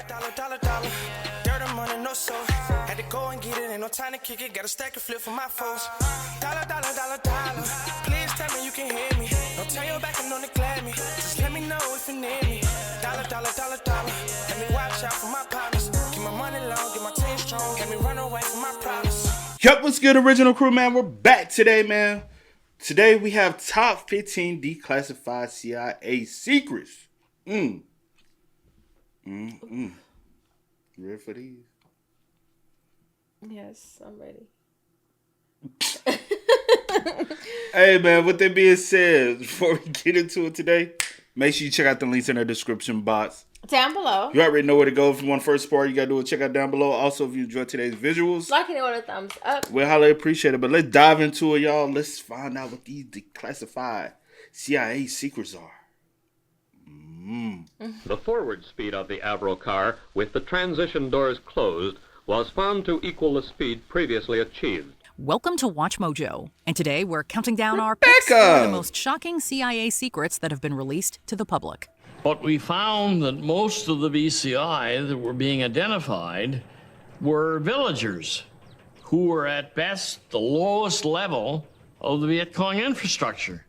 Dollar. Dirty money, no soul. Had to go and get it, ain't no time to kick it. Got a stack of flip for my foes. Dollar. Please tell me you can hear me. Don't turn your back and don't neglect me. Just let me know if you need me. Dollar. Let me watch out for my partners. Keep my money long, get my team strong. Let me run away from my problems. Yup, what's good, original crew, man? We're back today, man. Today we have top 15 declassified CIA secrets. You ready for these? Yes, I'm ready. Hey, man, with that being said, before we get into it today, make sure you check out the links in the description box. Down below. You already know where to go. If you want first part, you got to do it. Check out down below. Also, if you enjoyed today's visuals, like and order thumbs up. We'll highly appreciate it. But let's dive into it, y'all. Let's find out what these declassified CIA secrets are. The forward speed of the Avro car, with the transition doors closed, was found to equal the speed previously achieved. Welcome to Watch Mojo, and today we're counting down our picks for the most shocking CIA secrets that have been released to the public. But we found that most of the VCI that were being identified were villagers who were at best the lowest level of the Viet Cong infrastructure.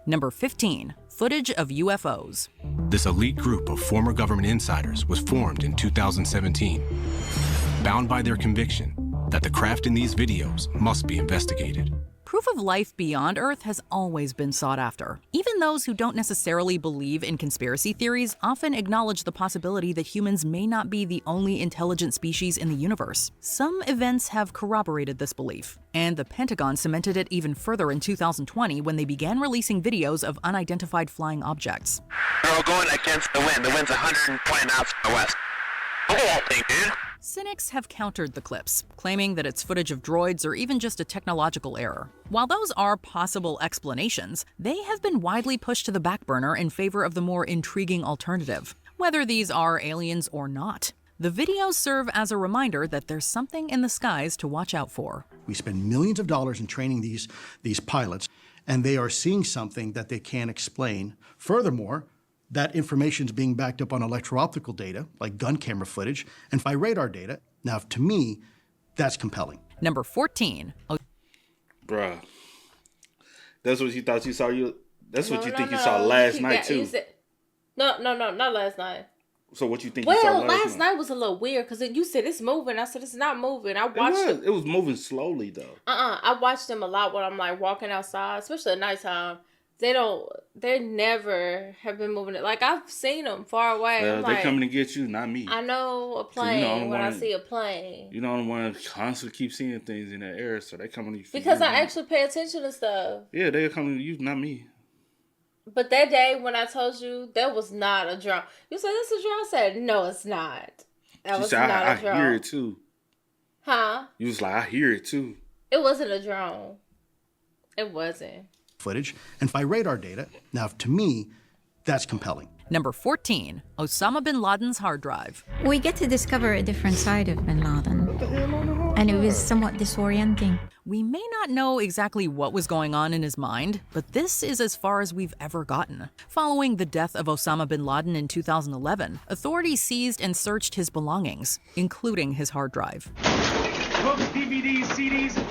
Number 15, footage of UFOs. This elite group of former government insiders was formed in 2017, bound by their conviction that the craft in these videos must be investigated. Proof of life beyond Earth has always been sought after. Even those who don't necessarily believe in conspiracy theories often acknowledge the possibility that humans may not be the only intelligent species in the universe. Some events have corroborated this belief, and the Pentagon cemented it even further in 2020 when they began releasing videos of unidentified flying objects. We're all going against the wind. The wind's 120 knots from the west. Look at that thing, dude. Cynics have countered the clips, claiming that it's footage of droids or even just a technological error. While those are possible explanations, they have been widely pushed to the back burner in favor of the more intriguing alternative, whether these are aliens or not. The videos serve as a reminder that there's something in the skies to watch out for. We spend millions of dollars in training these pilots, and they are seeing something that they can't explain. Furthermore, that information is being backed up on electro-optical data, like gun camera footage, and by radar data. Now, to me, that's compelling. Number 14. Bruh. That's what you thought you saw. That's what you think you saw last night, too. No, not last night. So what you think you saw last night was a little weird, because you said it's moving. I said it's not moving. I watched it. It was moving slowly, though. I watched them a lot when I'm, like, walking outside, especially at nighttime. They never have been moving it. Like, I've seen them far away. They're coming to get you, not me. I know a plane when I see a plane. You know, I'm the one that constantly keep seeing things in the air, so they coming to you. Because I actually pay attention to stuff. Yeah, they're coming to you, not me. But that day when I told you, that was not a drone. You said, "This is a drone?" I said, "No, it's not." That was not a drone. I hear it too. Huh? You was like, I hear it too. It wasn't a drone. It wasn't. Footage and by radar data. Now, to me, that's compelling. Number 14, Osama bin Laden's hard drive. We get to discover a different side of bin Laden, and it was somewhat disorienting. We may not know exactly what was going on in his mind, but this is as far as we've ever gotten. Following the death of Osama bin Laden in 2011, authorities seized and searched his belongings, including his hard drive. Books, DVDs, CDs.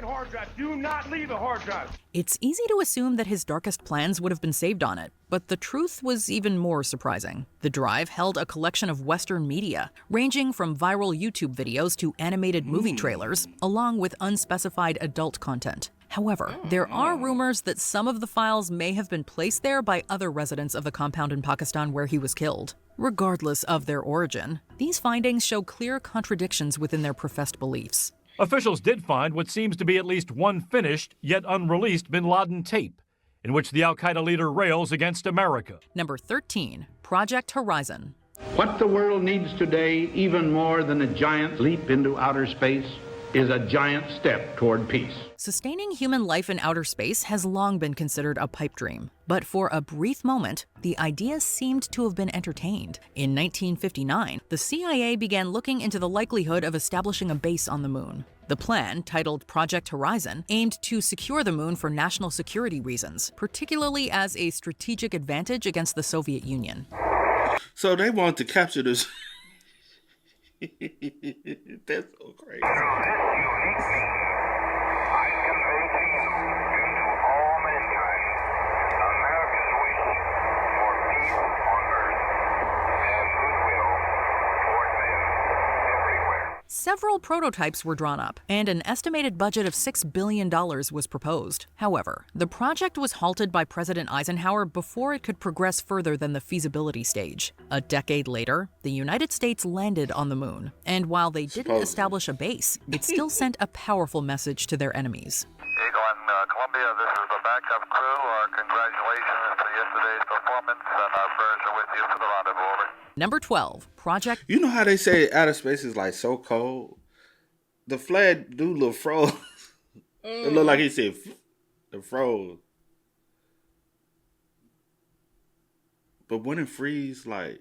Hard drive. Do not leave a hard drive. It's easy to assume that his darkest plans would have been saved on it, but the truth was even more surprising. The drive held a collection of Western media, ranging from viral YouTube videos to animated movie trailers, along with unspecified adult content. However, there are rumors that some of the files may have been placed there by other residents of the compound in Pakistan where he was killed. Regardless of their origin, these findings show clear contradictions within their professed beliefs. Officials did find what seems to be at least one finished yet unreleased bin Laden tape, in which the al-Qaeda leader rails against America. Number 13, Project Horizon. What the world needs today, even more than a giant leap into outer space, is a giant step toward peace. Sustaining human life in outer space has long been considered a pipe dream. But for a brief moment, the idea seemed to have been entertained. In 1959, the CIA began looking into the likelihood of establishing a base on the moon. The plan, titled Project Horizon, aimed to secure the moon for national security reasons, particularly as a strategic advantage against the Soviet Union. So they wanted to capture this. That's so crazy. Several prototypes were drawn up, and an estimated budget of $6 billion was proposed. However, the project was halted by President Eisenhower before it could progress further than the feasibility stage. A decade later, the United States landed on the moon, and while they didn't establish a base, it still sent a powerful message to their enemies. Eagle and Columbia, this is the backup crew. Our congratulations to yesterday's performance, and our prayers are with you for the rendezvous. Over. Number 12, Project... You know how they say outer space is like so cold? The flag do look froze. It looked like he said it froze. But wouldn't it freeze like,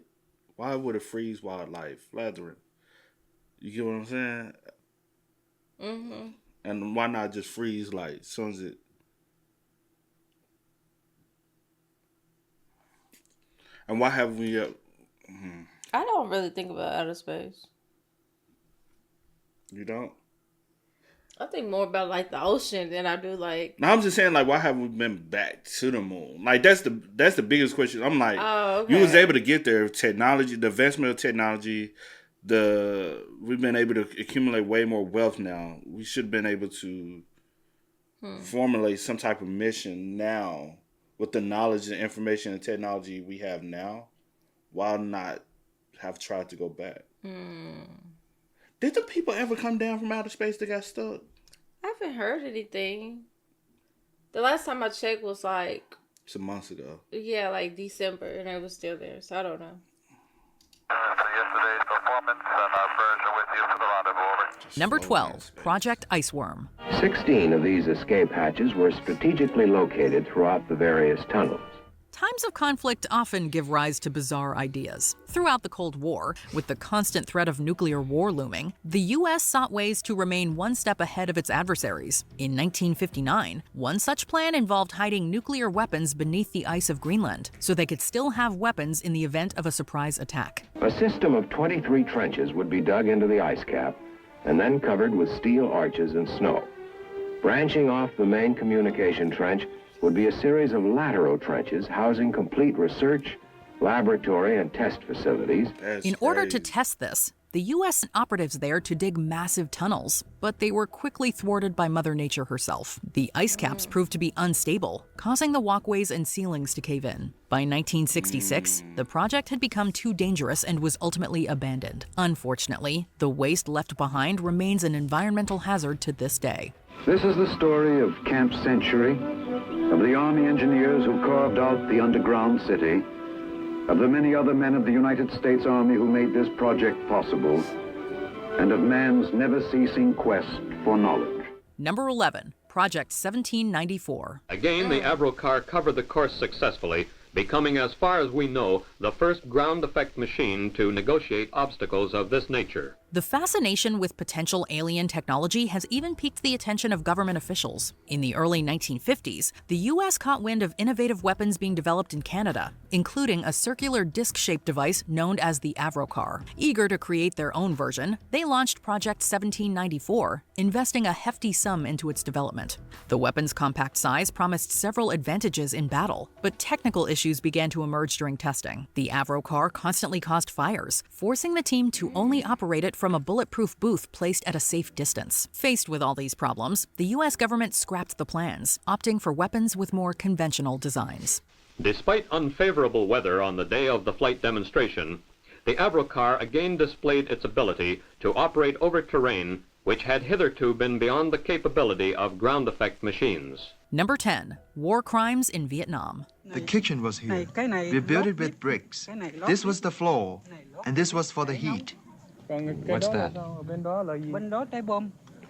why would it freeze while like flattering? You get what I'm saying? Mm-hmm. And why not just freeze like as soon as it... And why haven't we... I don't really think about outer space. You don't? I think more about like the ocean than I do like... No, I'm just saying, like, why haven't we been back to the moon? Like, that's the biggest question. I'm like, you was able to get there. Technology, the advancement of technology, we've been able to accumulate way more wealth now. We should have been able to formulate some type of mission now with the knowledge and information and technology we have now. Why not have tried to go back? Did the people ever come down from outer space that got stuck? I haven't heard anything. The last time I checked was like... Some months ago. Yeah, like December, and it was still there, so I don't know. For yesterday's performance, and our prayers are with you for the rendezvous. Over. Number 12, Project Iceworm. 16 of these escape hatches were strategically located throughout the various tunnels. Times of conflict often give rise to bizarre ideas. Throughout the Cold War, with the constant threat of nuclear war looming, the U.S. sought ways to remain one step ahead of its adversaries. In 1959, one such plan involved hiding nuclear weapons beneath the ice of Greenland, so they could still have weapons in the event of a surprise attack. A system of 23 trenches would be dug into the ice cap and then covered with steel arches and snow. Branching off the main communication trench would be a series of lateral trenches housing complete research, laboratory, and test facilities. In order to test this, the U.S. sent operatives there to dig massive tunnels, but they were quickly thwarted by Mother Nature herself. The ice caps proved to be unstable, causing the walkways and ceilings to cave in. By 1966, the project had become too dangerous and was ultimately abandoned. Unfortunately, the waste left behind remains an environmental hazard to this day. This is the story of Camp Century, of the Army engineers who carved out the underground city, of the many other men of the United States Army who made this project possible, and of man's never-ceasing quest for knowledge. Number 11, Project 1794. Again, the Avro car covered the course successfully, becoming, as far as we know, the first ground effect machine to negotiate obstacles of this nature. The fascination with potential alien technology has even piqued the attention of government officials. In the early 1950s, the U.S. caught wind of innovative weapons being developed in Canada, including a circular disc-shaped device known as the Avro car. Eager to create their own version, they launched Project 1794, investing a hefty sum into its development. The weapon's compact size promised several advantages in battle, but technical issues began to emerge during testing. The Avro car constantly caused fires, forcing the team to only operate it from a bulletproof booth placed at a safe distance. Faced with all these problems, the U.S. government scrapped the plans, opting for weapons with more conventional designs. Despite unfavorable weather on the day of the flight demonstration, the Avro car again displayed its ability to operate over terrain which had hitherto been beyond the capability of ground effect machines. Number 10, War Crimes in Vietnam. The kitchen was here. We built it with bricks. This was the floor, and this was for the heat. What's that?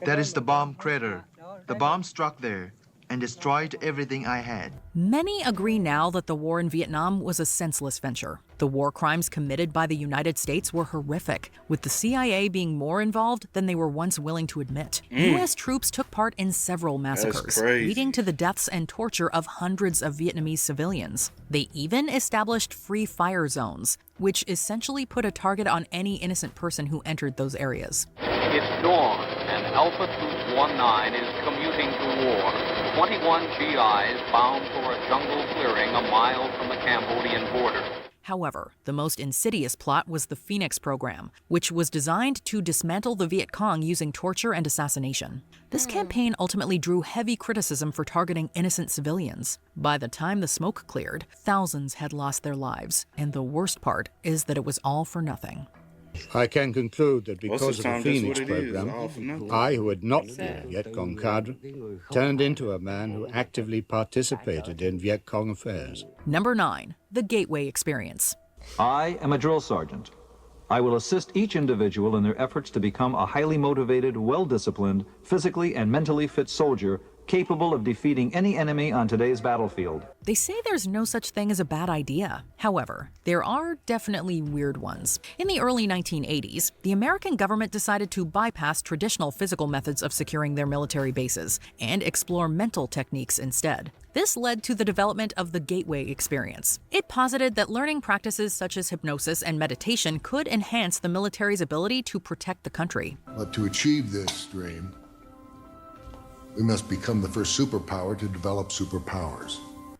That is the bomb crater. The bomb struck there and destroyed everything I had. Many agree now that the war in Vietnam was a senseless venture. The war crimes committed by the United States were horrific, with the CIA being more involved than they were once willing to admit. U.S. troops took part in several massacres, leading to the deaths and torture of hundreds of Vietnamese civilians. They even established free fire zones, which essentially put a target on any innocent person who entered those areas. It's dawn, and Alpha Troop 19 is commuting to war. 21 GIs bound for a jungle clearing a mile from the Cambodian border. However, the most insidious plot was the Phoenix program, which was designed to dismantle the Viet Cong using torture and assassination. This campaign ultimately drew heavy criticism for targeting innocent civilians. By the time the smoke cleared, thousands had lost their lives, and the worst part is that it was all for nothing. I can conclude that because of the Phoenix program, I, who had not been a Viet Cong cadre, turned into a man who actively participated in Viet Cong affairs. Number 9, the Gateway Experience. I am a drill sergeant. I will assist each individual in their efforts to become a highly motivated, well-disciplined, physically and mentally fit soldier capable of defeating any enemy on today's battlefield. They say there's no such thing as a bad idea. However, there are definitely weird ones. In the early 1980s, the American government decided to bypass traditional physical methods of securing their military bases and explore mental techniques instead. This led to the development of the Gateway Experience. It posited that learning practices such as hypnosis and meditation could enhance the military's ability to protect the country. But to achieve this dream, we must become the first superpower to develop superpowers.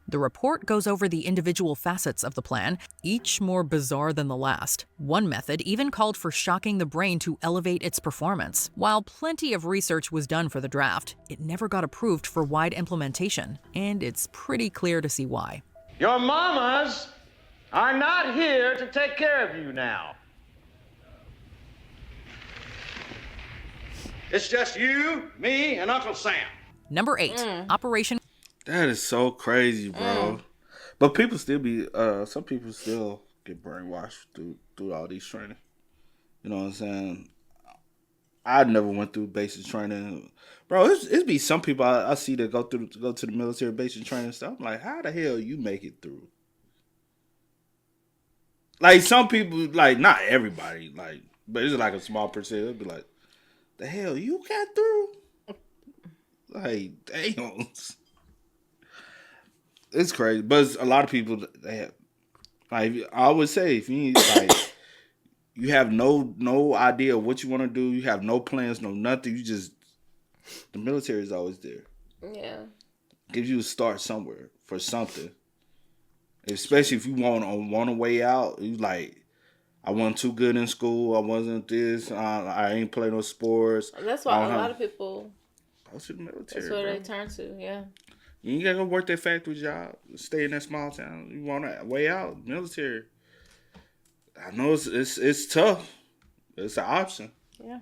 The report goes over the individual facets of the plan, each more bizarre than the last. One method even called for shocking the brain to elevate its performance. While plenty of research was done for the draft, it never got approved for wide implementation, and it's pretty clear to see why. Your mamas are not here to take care of you now. It's just you, me, and Uncle Sam. Number 8, Operation... That is so crazy, bro. But people still be, some people still get brainwashed through all these training. You know what I'm saying? I never went through basic training. Bro, it's be some people I see that go to the military basic training stuff. I'm like, how the hell you make it through? Like, some people, like, not everybody, like, but it's like a small percent. It'll be like, the hell you got through? Like, damn. It's crazy. But a lot of people, they have, like, I would say, if you like, you have no idea what you want to do, you have no plans, no nothing, you just, the military is always there. Yeah. Gives you a start somewhere for something. Especially if you want a way out, you like, I wasn't too good in school. I wasn't this. I ain't play no sports. That's why a lot of people go to the military. That's what they turn to. Yeah. You ain't gotta go work that factory job. Stay in that small town. You want a way out? Military. I know it's tough. It's an option. Yeah.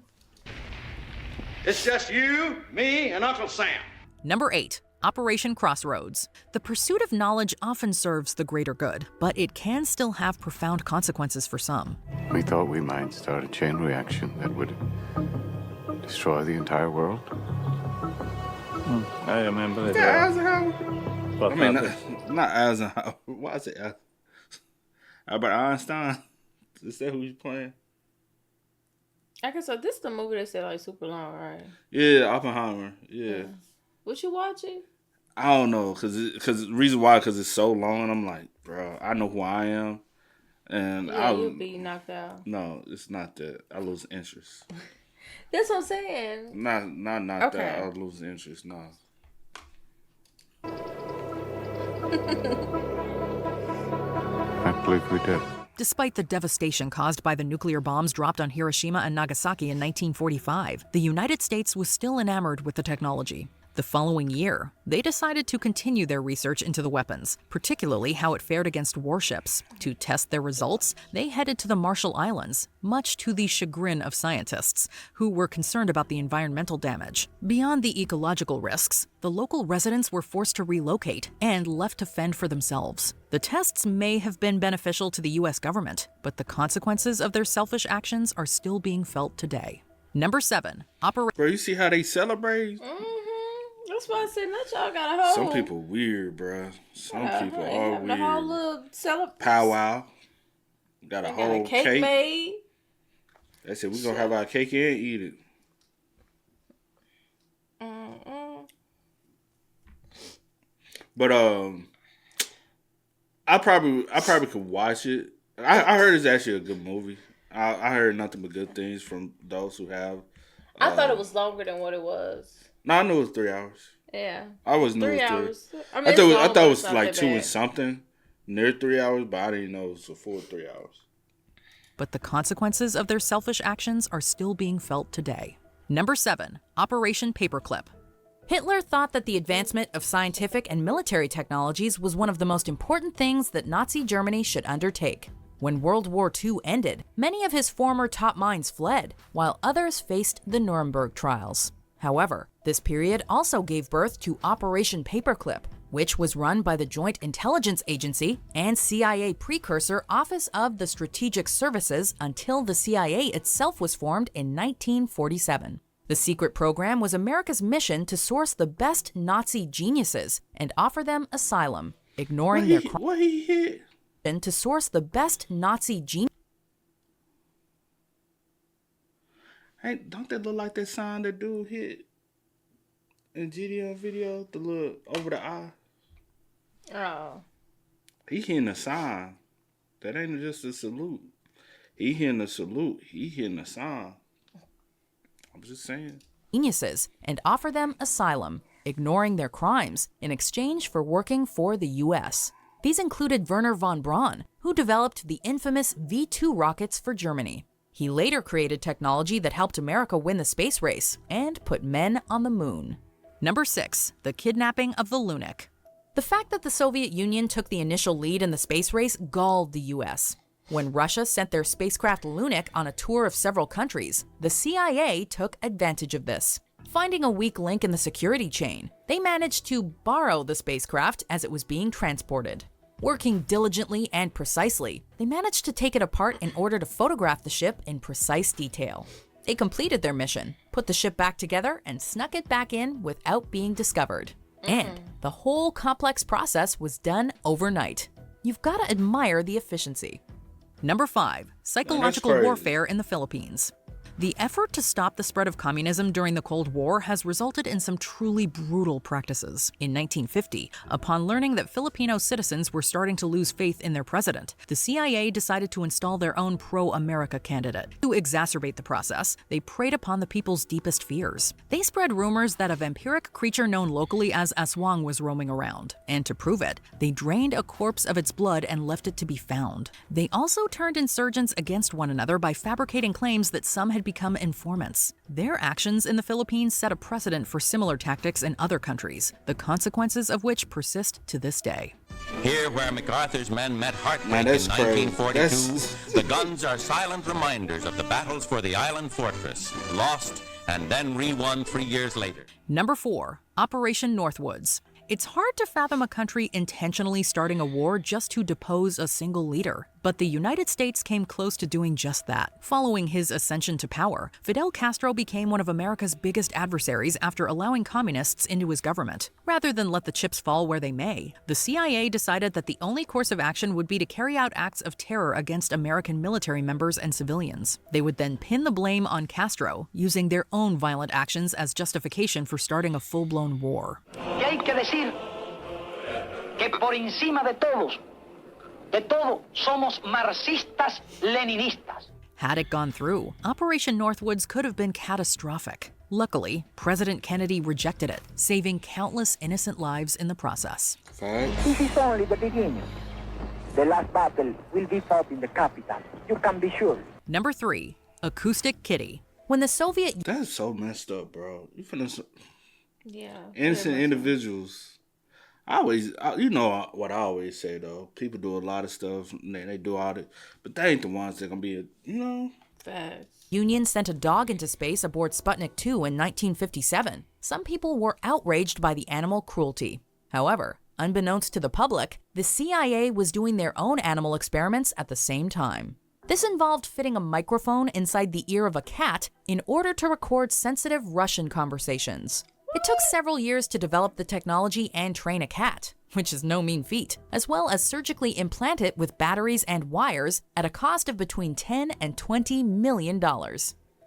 It's just you, me, and Uncle Sam. Number 8. Operation Crossroads. The pursuit of knowledge often serves the greater good, but it can still have profound consequences for some. We thought we might start a chain reaction that would destroy the entire world. I remember that. Yeah, Eisenhower. I mean, not Eisenhower. Why is it Albert Einstein? Is that who you playing? I guess so. This is the movie that said like super long, right? Yeah, Oppenheimer. Yeah. What you watching? I don't know, cause the reason why, cause it's so long. I'm like, bro, I know who I am, and you'll be knocked out. No, it's not that. I lose interest. That's what I'm saying. Not okay. That. I lose interest. No. I believe we did. Despite the devastation caused by the nuclear bombs dropped on Hiroshima and Nagasaki in 1945, the United States was still enamored with the technology. The following year, they decided to continue their research into the weapons, particularly how it fared against warships. To test their results, they headed to the Marshall Islands, much to the chagrin of scientists, who were concerned about the environmental damage. Beyond the ecological risks, the local residents were forced to relocate and left to fend for themselves. The tests may have been beneficial to the U.S. government, but the consequences of their selfish actions are still being felt today. Number 7. Operation... Bro, you see how they celebrate? That's why I said, not y'all got a whole... Some people weird, bro. Some people are weird. A whole little powwow. Got a whole cake made. They said we're going to have our cake and eat it. But I probably could watch it. I heard it's actually a good movie. I heard nothing but good things from those who have. I thought it was longer than what it was. No, I knew it was 3 hours. Yeah. I was new 3 with hours. I thought it was like 2 and something. Near 3 hours, but I didn't know it was a full 3 hours. But the consequences of their selfish actions are still being felt today. Number 7. Operation Paperclip. Hitler thought that the advancement of scientific and military technologies was one of the most important things that Nazi Germany should undertake. When World War II ended, many of his former top minds fled, while others faced the Nuremberg trials. However, this period also gave birth to Operation Paperclip, which was run by the Joint Intelligence Agency and CIA precursor Office of the Strategic Services until the CIA itself was formed in 1947. The secret program was America's mission to source the best Nazi geniuses and offer them asylum, ignoring their crimes. To source the best Nazi geniuses. Hey, don't that look like that sign that dude hit in GDL video? The look over the eye. Oh. He hitting a sign. That ain't just a salute. He hitting a salute. He hitting a sign. I'm just saying. Geniuses and offer them asylum, ignoring their crimes in exchange for working for the U.S. These included Werner von Braun, who developed the infamous V-2 rockets for Germany. He later created technology that helped America win the space race and put men on the moon. Number 6. The kidnapping of the Lunic. The fact that the Soviet Union took the initial lead in the space race galled the U.S. When Russia sent their spacecraft Lunic on a tour of several countries, the CIA took advantage of this. Finding a weak link in the security chain, they managed to borrow the spacecraft as it was being transported. Working diligently and precisely, they managed to take it apart in order to photograph the ship in precise detail. They completed their mission, put the ship back together, and snuck it back in without being discovered. And the whole complex process was done overnight. You've got to admire the efficiency. Number 5. Psychological warfare in the Philippines. The effort to stop the spread of communism during the Cold War has resulted in some truly brutal practices. In 1950, upon learning that Filipino citizens were starting to lose faith in their president, the CIA decided to install their own pro-America candidate. To exacerbate the process, they preyed upon the people's deepest fears. They spread rumors that a vampiric creature known locally as aswang was roaming around, and to prove it, they drained a corpse of its blood and left it to be found. They also turned insurgents against one another by fabricating claims that some had become informants. Their actions in the Philippines set a precedent for similar tactics in other countries, the consequences of which persist to this day. Here, where MacArthur's men met heartbreak in 1942, the guns are silent reminders of the battles for the island fortress, lost and then re-won 3 years later. Number 4. Operation Northwoods. It's hard to fathom a country intentionally starting a war just to depose a single leader. But the United States came close to doing just that. Following his ascension to power, Fidel Castro became one of America's biggest adversaries after allowing communists into his government. Rather than let the chips fall where they may, the CIA decided that the only course of action would be to carry out acts of terror against American military members and civilians. They would then pin the blame on Castro, using their own violent actions as justification for starting a full-blown war. ¿Qué hay que decir? Que por encima de todos, de todo, somos marxistas-leninistas. Had it gone through, Operation Northwoods could have been catastrophic. Luckily, President Kennedy rejected it, saving countless innocent lives in the process. This is only the beginning. The last battle will be fought in the capital. You can be sure. Number 3. Acoustic Kitty. When the Soviet... That's so messed up, bro. You finna... Yeah. Innocent individuals. You know what I always say, though. People do a lot of stuff, and they do all that, but they ain't the ones that gonna be, Facts. Union sent a dog into space aboard Sputnik 2 in 1957. Some people were outraged by the animal cruelty. However, unbeknownst to the public, the CIA was doing their own animal experiments at the same time. This involved fitting a microphone inside the ear of a cat in order to record sensitive Russian conversations. It took several years to develop the technology and train a cat, which is no mean feat, as well as surgically implant it with batteries and wires at a cost of between $10 and $20 million.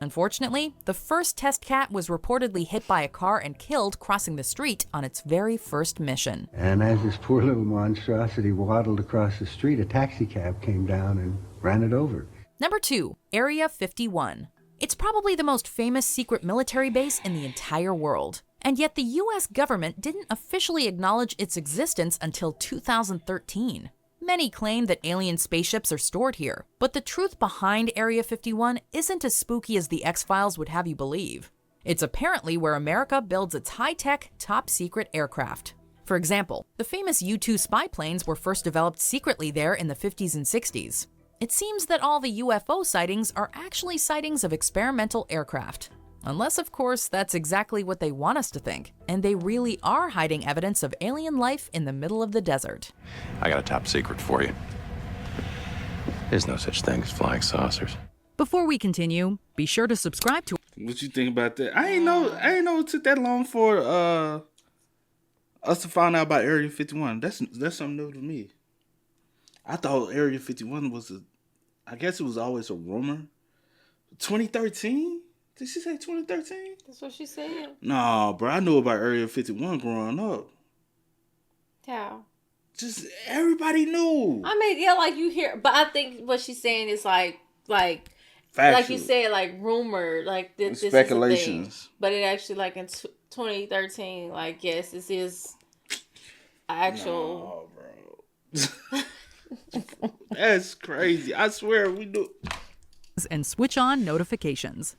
Unfortunately, the first test cat was reportedly hit by a car and killed crossing the street on its very first mission. And as this poor little monstrosity waddled across the street, a taxi cab came down and ran it over. Number 2, Area 51. It's probably the most famous secret military base in the entire world. And yet the US government didn't officially acknowledge its existence until 2013. Many claim that alien spaceships are stored here, but the truth behind Area 51 isn't as spooky as the X-Files would have you believe. It's apparently where America builds its high-tech, top-secret aircraft. For example, the famous U-2 spy planes were first developed secretly there in the 50s and 60s. It seems that all the UFO sightings are actually sightings of experimental aircraft. Unless, of course, that's exactly what they want us to think, and they really are hiding evidence of alien life in the middle of the desert. I got a top secret for you. There's no such thing as flying saucers. Before we continue, be sure to subscribe to... What you think about that? I ain't know it took that long for us to find out about Area 51. That's something new to me. I thought Area 51 was I guess it was always a rumor. 2013? Did she say 2013? That's what she said. No, bro. I knew about Area 51 growing up. How? Just everybody knew. I mean, yeah, like you hear, but I think what she's saying is like factual. like you said, like rumor, like this speculations. Is a thing. But it actually, like in 2013, like yes, this is actual. No, bro. That's crazy. I swear we do. And switch on notifications.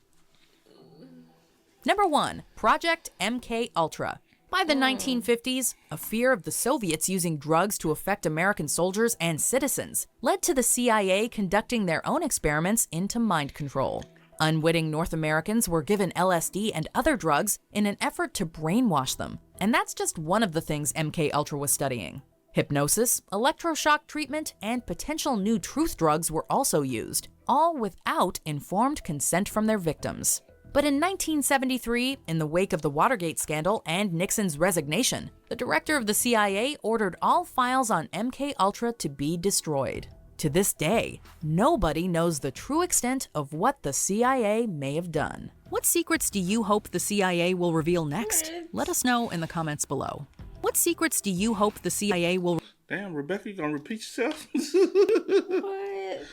Number 1, Project MKUltra. By the 1950s, a fear of the Soviets using drugs to affect American soldiers and citizens led to the CIA conducting their own experiments into mind control. Unwitting North Americans were given LSD and other drugs in an effort to brainwash them, and that's just one of the things MKUltra was studying. Hypnosis, electroshock treatment, and potential new truth drugs were also used, all without informed consent from their victims. But in 1973, in the wake of the Watergate scandal and Nixon's resignation, the director of the CIA ordered all files on MKUltra to be destroyed. To this day, nobody knows the true extent of what the CIA may have done. What secrets do you hope the CIA will reveal next? Let us know in the comments below. What secrets do you hope the CIA will... Damn, Rebecca, you gonna repeat yourself? What?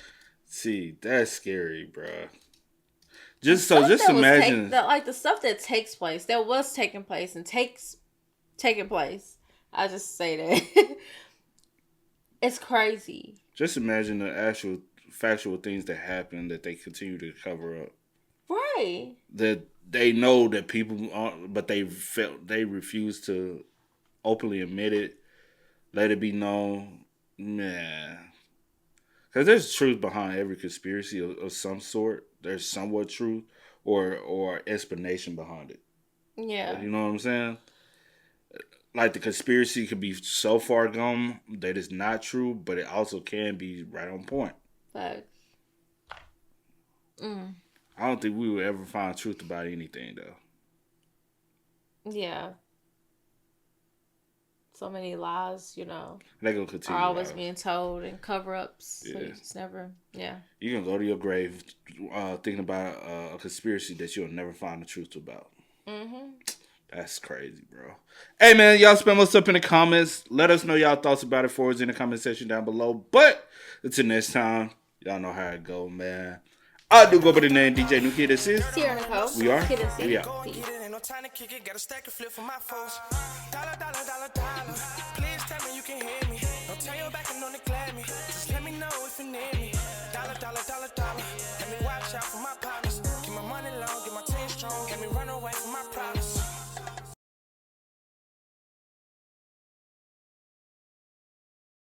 See, that's scary, bruh. Just imagine, like the stuff that takes place, that was taking place and taking place. I just say that it's crazy. Just imagine the actual factual things that happen that they continue to cover up. Right. That they know that people aren't, but they refuse to openly admit it, let it be known. Man, because there's truth behind every conspiracy of some sort. There's somewhat truth or explanation behind it. Yeah. You know what I'm saying? Like the conspiracy could be so far gone that it's not true, but it also can be right on point. Facts. I don't think we will ever find truth about anything, though. Yeah. So many lies, you know, they gonna continue are always being told, and cover-ups. Yeah. So you just never, You can go to your grave thinking about a conspiracy that you'll never find the truth about. That's crazy, bro. Hey, man, y'all spam us up in the comments. Let us know y'all thoughts about it for us in the comment section down below. But until next time, y'all know how it go, man. I do go by the name DJ New Kid. This is Sierra Nicole. We are. We out. Peace. Time to kick it, got a stack of flip for my folks. Dollar, dollar, dollar, dollar. Please tell me you can hear me. Don't turn your back and don't neglect me. Just let me know if you need me. Dollar, dollar, dollar, dollar. Let me watch out for my partners. Keep my money long, get my team strong. Let me run away from my problems.